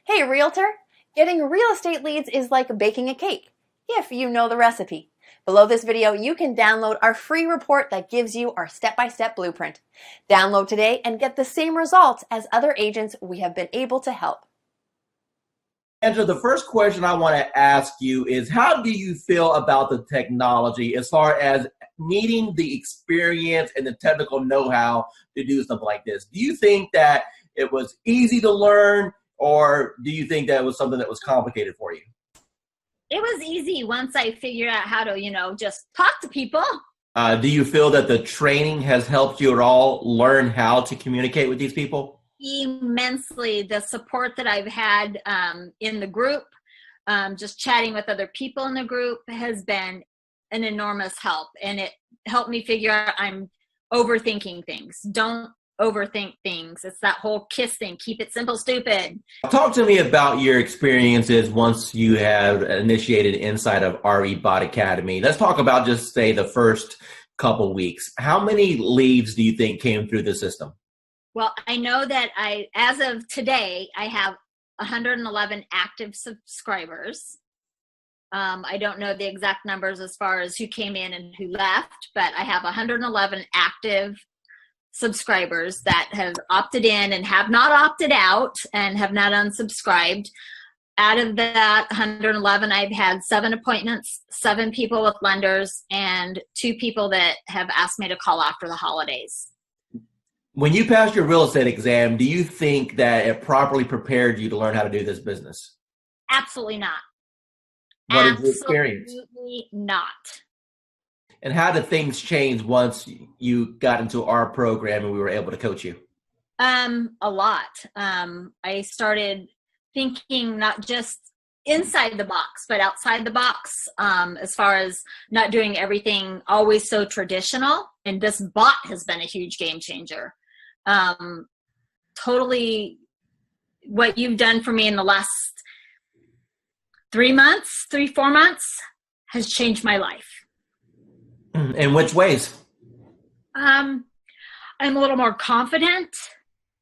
Hey, realtor! Getting real estate leads is like baking a cake, if you know the recipe. Below this video, you can download our free report that gives you our step-by-step blueprint. Download today and get the same results as other agents we have been able to help. Angela, the first question I want to ask you is, how do you feel about the technology as far as needing the experience and the technical know-how to do something like this? Do you think that it was easy to learn, or do you think that it was something that was complicated for you? It was easy once I figured out how to, just talk to people. Do you feel that the training has helped you at all learn how to communicate with these people? Immensely. The support that I've had in the group, just chatting with other people in the group has been an enormous help. And it helped me figure out I'm overthinking things. Don't overthink things. It's that whole KISS thing. Keep it simple, stupid. Talk to me about your experiences once you have initiated inside of RE Bot Academy. Let's talk about just say the first couple weeks. How many leads do you think came through the system? Well, I know that as of today, I have 111 active subscribers. I don't know the exact numbers as far as who came in and who left, but I have 111 active subscribers that have opted in and have not opted out and have not unsubscribed. Out of that 111, I've had 7 appointments, 7 people with lenders, and 2 people that have asked me to call after the holidays. When you passed your real estate exam, do you think that it properly prepared you to learn how to do this business? Absolutely not. What did you experience? Absolutely not. And how did things change once you got into our program and we were able to coach you? A lot. I started thinking not just inside the box, but outside the box, as far as not doing everything always so traditional. And this bot has been a huge game changer. Totally what you've done for me in the last 4 months has changed my life. In which ways? I'm a little more confident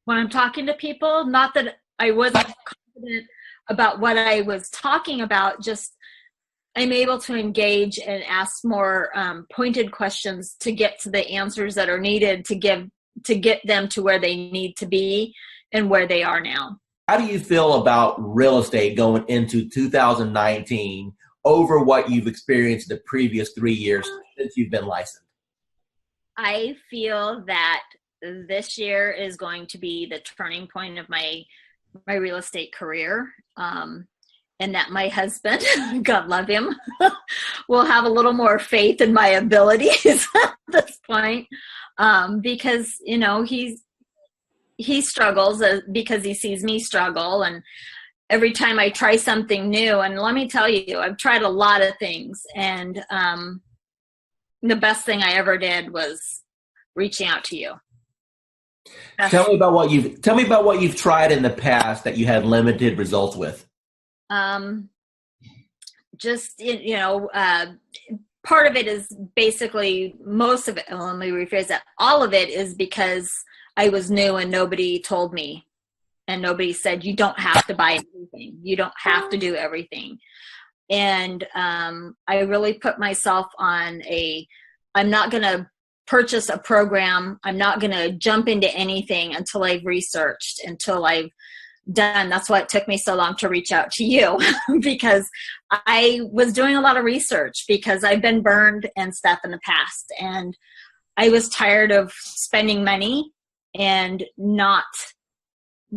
when I'm talking to people. Not that I wasn't confident about what I was talking about, just I'm able to engage and ask more pointed questions to get to the answers that are needed to get them to where they need to be and where they are now. How do you feel about real estate going into 2019 over what you've experienced the previous 3 years since you've been licensed? I feel that this year is going to be the turning point of my real estate career. And that my husband, God love him, will have a little more faith in my abilities at this point, because he struggles because he sees me struggle, and every time I try something new, and let me tell you, I've tried a lot of things, and the best thing I ever did was reaching out to you. Tell me about what you've tried in the past that you had limited results with. Part of it is basically most of it. Let me rephrase that. All of it is because I was new and nobody told me, and nobody said, you don't have to buy everything. You don't have to do everything. And, I really put myself on I'm not going to purchase a program. I'm not going to jump into anything until I've researched, until I've done. That's why it took me so long to reach out to you because I was doing a lot of research because I've been burned and stuff in the past, and I was tired of spending money and not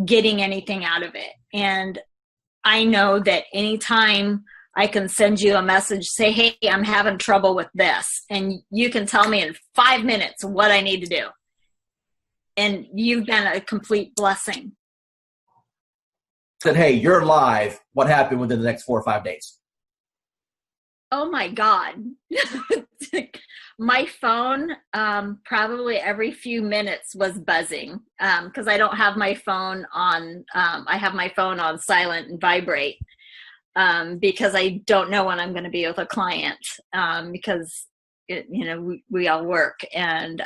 getting anything out of it. And I know that anytime I can send you a message, say, hey, I'm having trouble with this, and you can tell me in 5 minutes what I need to do. And you've been a complete blessing. Said, hey, you're live. What happened within the next 4 or 5 days? Oh my God. My phone, probably every few minutes was buzzing, because I don't have my phone on, I have my phone on silent and vibrate, because I don't know when I'm going to be with a client, because we all work. And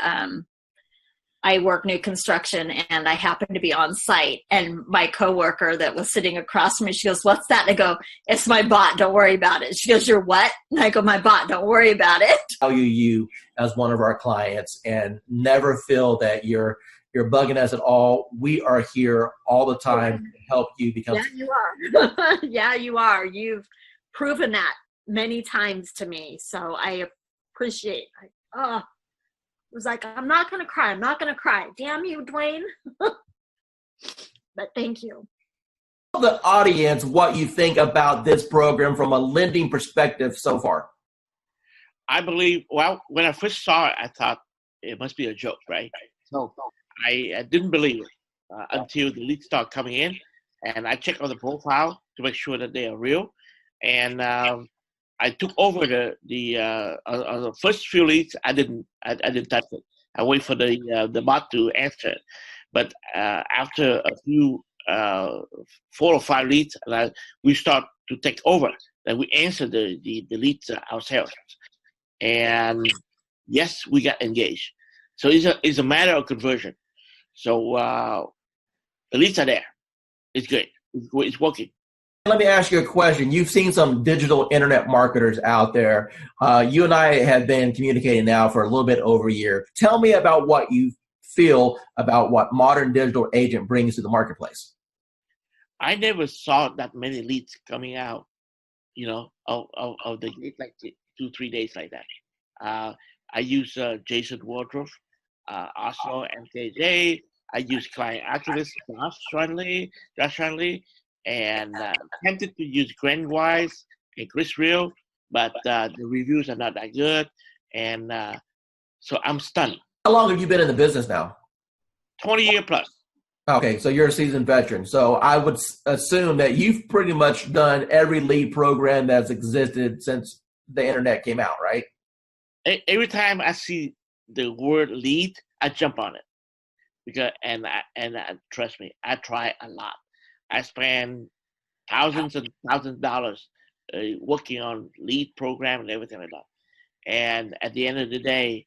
I work new construction and I happened to be on site, and my coworker that was sitting across from me, she goes, "What's that?" And I go, "It's my bot. Don't worry about it." She goes, "You're what?" And I go, "My bot. Don't worry about it." Value you as one of our clients and never feel that you're bugging us at all. We are here all the time to help you become. Yeah, you are. Yeah, you are. You've proven that many times to me. So I appreciate it. Oh, it was like, I'm not going to cry. I'm not going to cry. Damn you, Dwayne. But thank you. Tell the audience what you think about this program from a lending perspective so far. I believe, well, when I first saw it, I thought it must be a joke, right? So I didn't believe it until the leads start coming in, and I checked on the profile to make sure that they are real. And I took over the first few leads. I didn't touch it. I wait for the bot to answer it. But after a few 4 or 5 leads, we start to take over. Then we answer the leads ourselves. And yes, we got engaged. So it's a matter of conversion. So the leads are there. It's good. It's working. Let me ask you a question. You've seen some digital internet marketers out there. You and I have been communicating now for a little bit over a year. Tell me about what you feel about what Modern Digital Agent brings to the marketplace. I never saw that many leads coming out, of the gate, like 2-3 days like that. I use Jason Wardrobe, also MKJ. I use Client Activist, Josh Shanley, and tempted to use Grant Wise and Chris Real, but the reviews are not that good, and so I'm stunned. How long have you been in the business now? 20 years plus. Okay, so you're a seasoned veteran. So I would assume that you've pretty much done every lead program that's existed since the internet came out, right? Every time I see the word lead, I jump on it, because trust me, I try a lot. I spend thousands and thousands of dollars working on lead program and everything like that. And at the end of the day,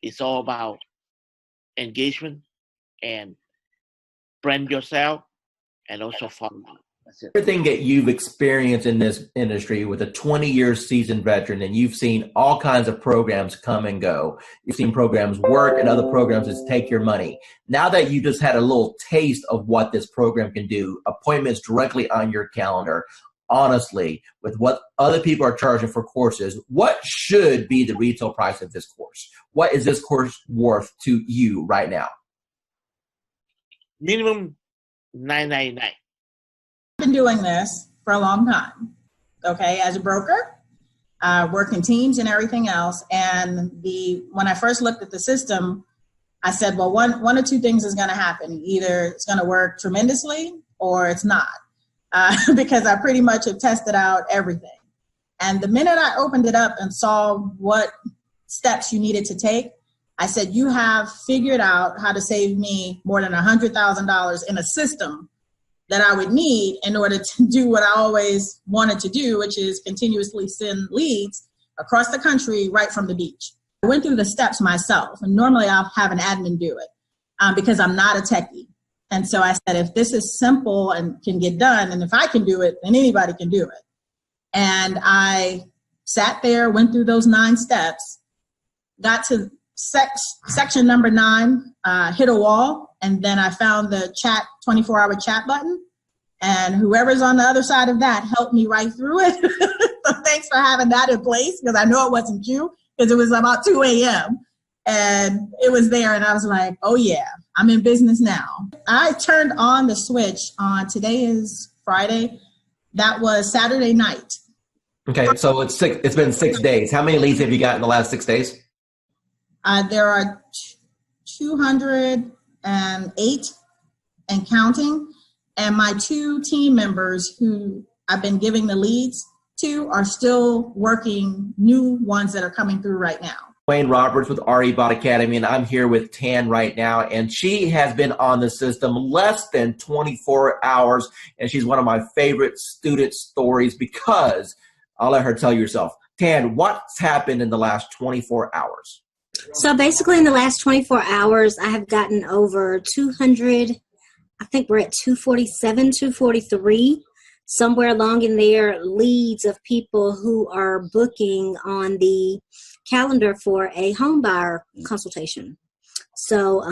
it's all about engagement and brand yourself and also follow up. That's it. Everything that you've experienced in this industry with a 20-year seasoned veteran, and you've seen all kinds of programs come and go. You've seen programs work and other programs just take your money. Now that you just had a little taste of what this program can do, appointments directly on your calendar, honestly, with what other people are charging for courses, what should be the retail price of this course? What is this course worth to you right now? Minimum $9.99. I've been doing this for a long time, okay, as a broker, working teams and everything else. And when I first looked at the system, I said, well, one or two things is going to happen. Either it's going to work tremendously or it's not, because I pretty much have tested out everything. And the minute I opened it up and saw what steps you needed to take, I said, you have figured out how to save me more than $100,000 in a system that I would need in order to do what I always wanted to do, which is continuously send leads across the country right from the beach. I went through the steps myself, and normally I'll have an admin do it because I'm not a techie. And so I said, if this is simple and can get done, and if I can do it, then anybody can do it. And I sat there, went through those 9 steps, got to section number 9, hit a wall, and then I found the 24-hour chat button, and whoever's on the other side of that helped me right through it. So thanks for having that in place, because I know it wasn't you, because it was about 2 a.m. and it was there, and I was like, oh yeah, I'm in business now. I turned on the switch on, today is Friday, that was Saturday night. Okay, so it's been 6 days. How many leads have you got in the last 6 days? There are 208 and counting, and my 2 team members who I've been giving the leads to are still working new ones that are coming through right now. Wayne Roberts with RE Bot Academy, and I'm here with Tan right now, and she has been on the system less than 24 hours, and she's one of my favorite student stories because I'll let her tell you herself. Tan, what's happened in the last 24 hours? So basically, in the last 24 hours, I have gotten over 200. I think we're at 247, 243, somewhere along in there, leads of people who are booking on the calendar for a home buyer consultation. So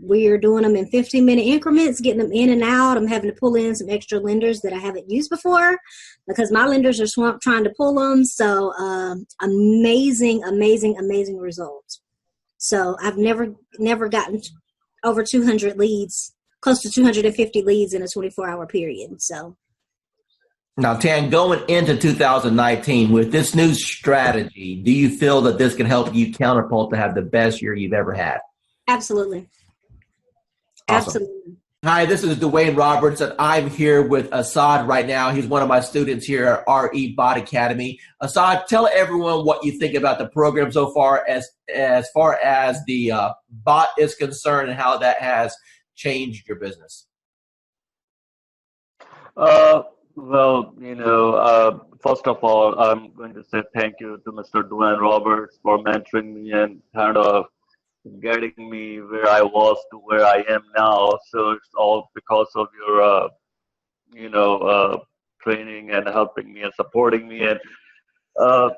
we're doing them in 15-minute increments, getting them in and out. I'm having to pull in some extra lenders that I haven't used before because my lenders are swamped trying to pull them. So amazing, amazing, amazing results. So I've never gotten over 200 leads, close to 250 leads in a 24-hour period. So. Now, Tan, going into 2019 with this new strategy, do you feel that this can help you Counterpult to have the best year you've ever had? Absolutely. Awesome. Absolutely. Hi, this is Dwayne Roberts, and I'm here with Assad right now. He's one of my students here at RE Bot Academy. Assad, tell everyone what you think about the program so far as the bot is concerned and how that has changed your business. Well, first of all, I'm going to say thank you to Mr. Dwayne Roberts for mentoring me and kind of getting me where I was to where I am now. So it's all because of your, training and helping me and supporting me. And so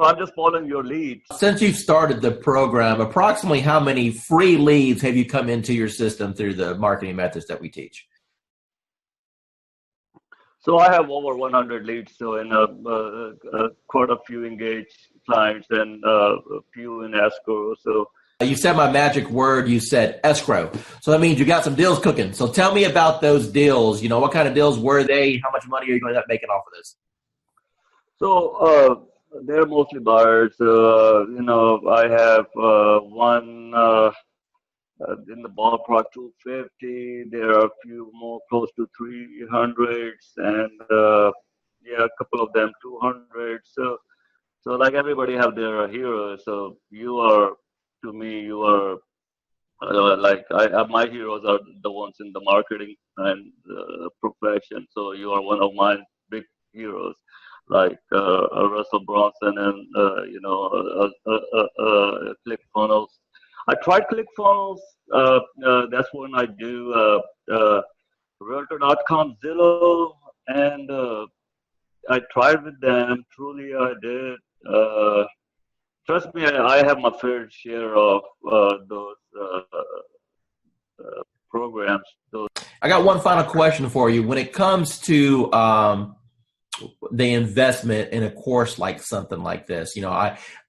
I'm just following your lead. Since you've started the program, approximately how many free leads have you come into your system through the marketing methods that we teach? So I have over 100 leads, so in quite a few engaged clients and a few in escrow. So you said my magic word. You said escrow. So that means you got some deals cooking. So tell me about those deals. What kind of deals were they? How much money are you going to end up making off of this? So they're mostly buyers. I have one in the ballpark 250. There are a few more close to 300s, and a couple of them 200. So like everybody have their heroes. So you are, to me, you are my heroes are the ones in the marketing and profession. So you are one of my big heroes, like Russell Brunson and ClickFunnels. I tried ClickFunnels. That's when I do Realtor.com, Zillow, and I tried with them. Truly, I did. Trust me, I have my fair share of those programs. I got one final question for you. When it comes to the investment in a course like something like this,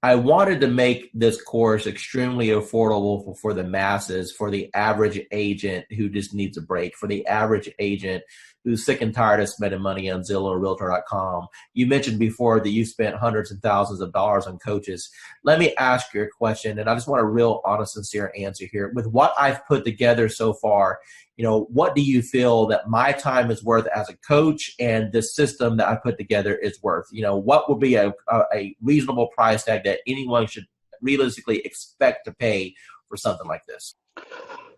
I wanted to make this course extremely affordable for the masses, for the average agent who just needs a break, for the average agent who's sick and tired of spending money on Zillow or Realtor.com. You mentioned before that you spent hundreds and thousands of dollars on coaches. Let me ask you a question, and I just want a real honest, sincere answer here. With what I've put together so far, what do you feel that my time is worth as a coach and the system that I put together is worth? What would be a reasonable price tag that anyone should realistically expect to pay for something like this?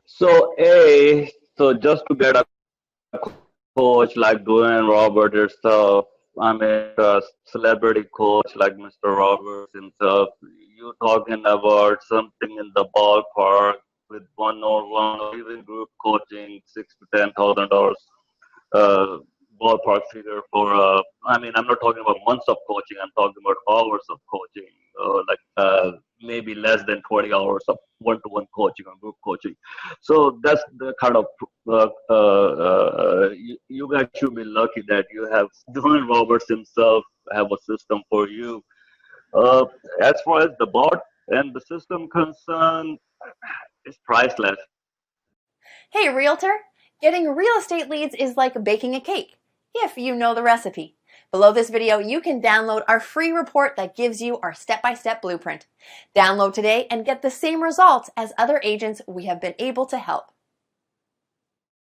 So just to get a coach like Dwayne Roberts yourself, I mean a celebrity coach like Mr. Roberts himself, you're talking about something in the ballpark with one-on-one or even group coaching, $6,000 to $10,000 ballpark figure for. I'm not talking about months of coaching. I'm talking about hours of coaching, maybe less than 20 hours of one-to-one coaching or group coaching. So that's the kind of you guys should be lucky that you have Dwayne Roberts himself have a system for you. As far as the bot and the system concerned, it's priceless. Hey, realtor! Getting real estate leads is like baking a cake, if you know the recipe. Below this video, you can download our free report that gives you our step-by-step blueprint. Download today and get the same results as other agents we have been able to help.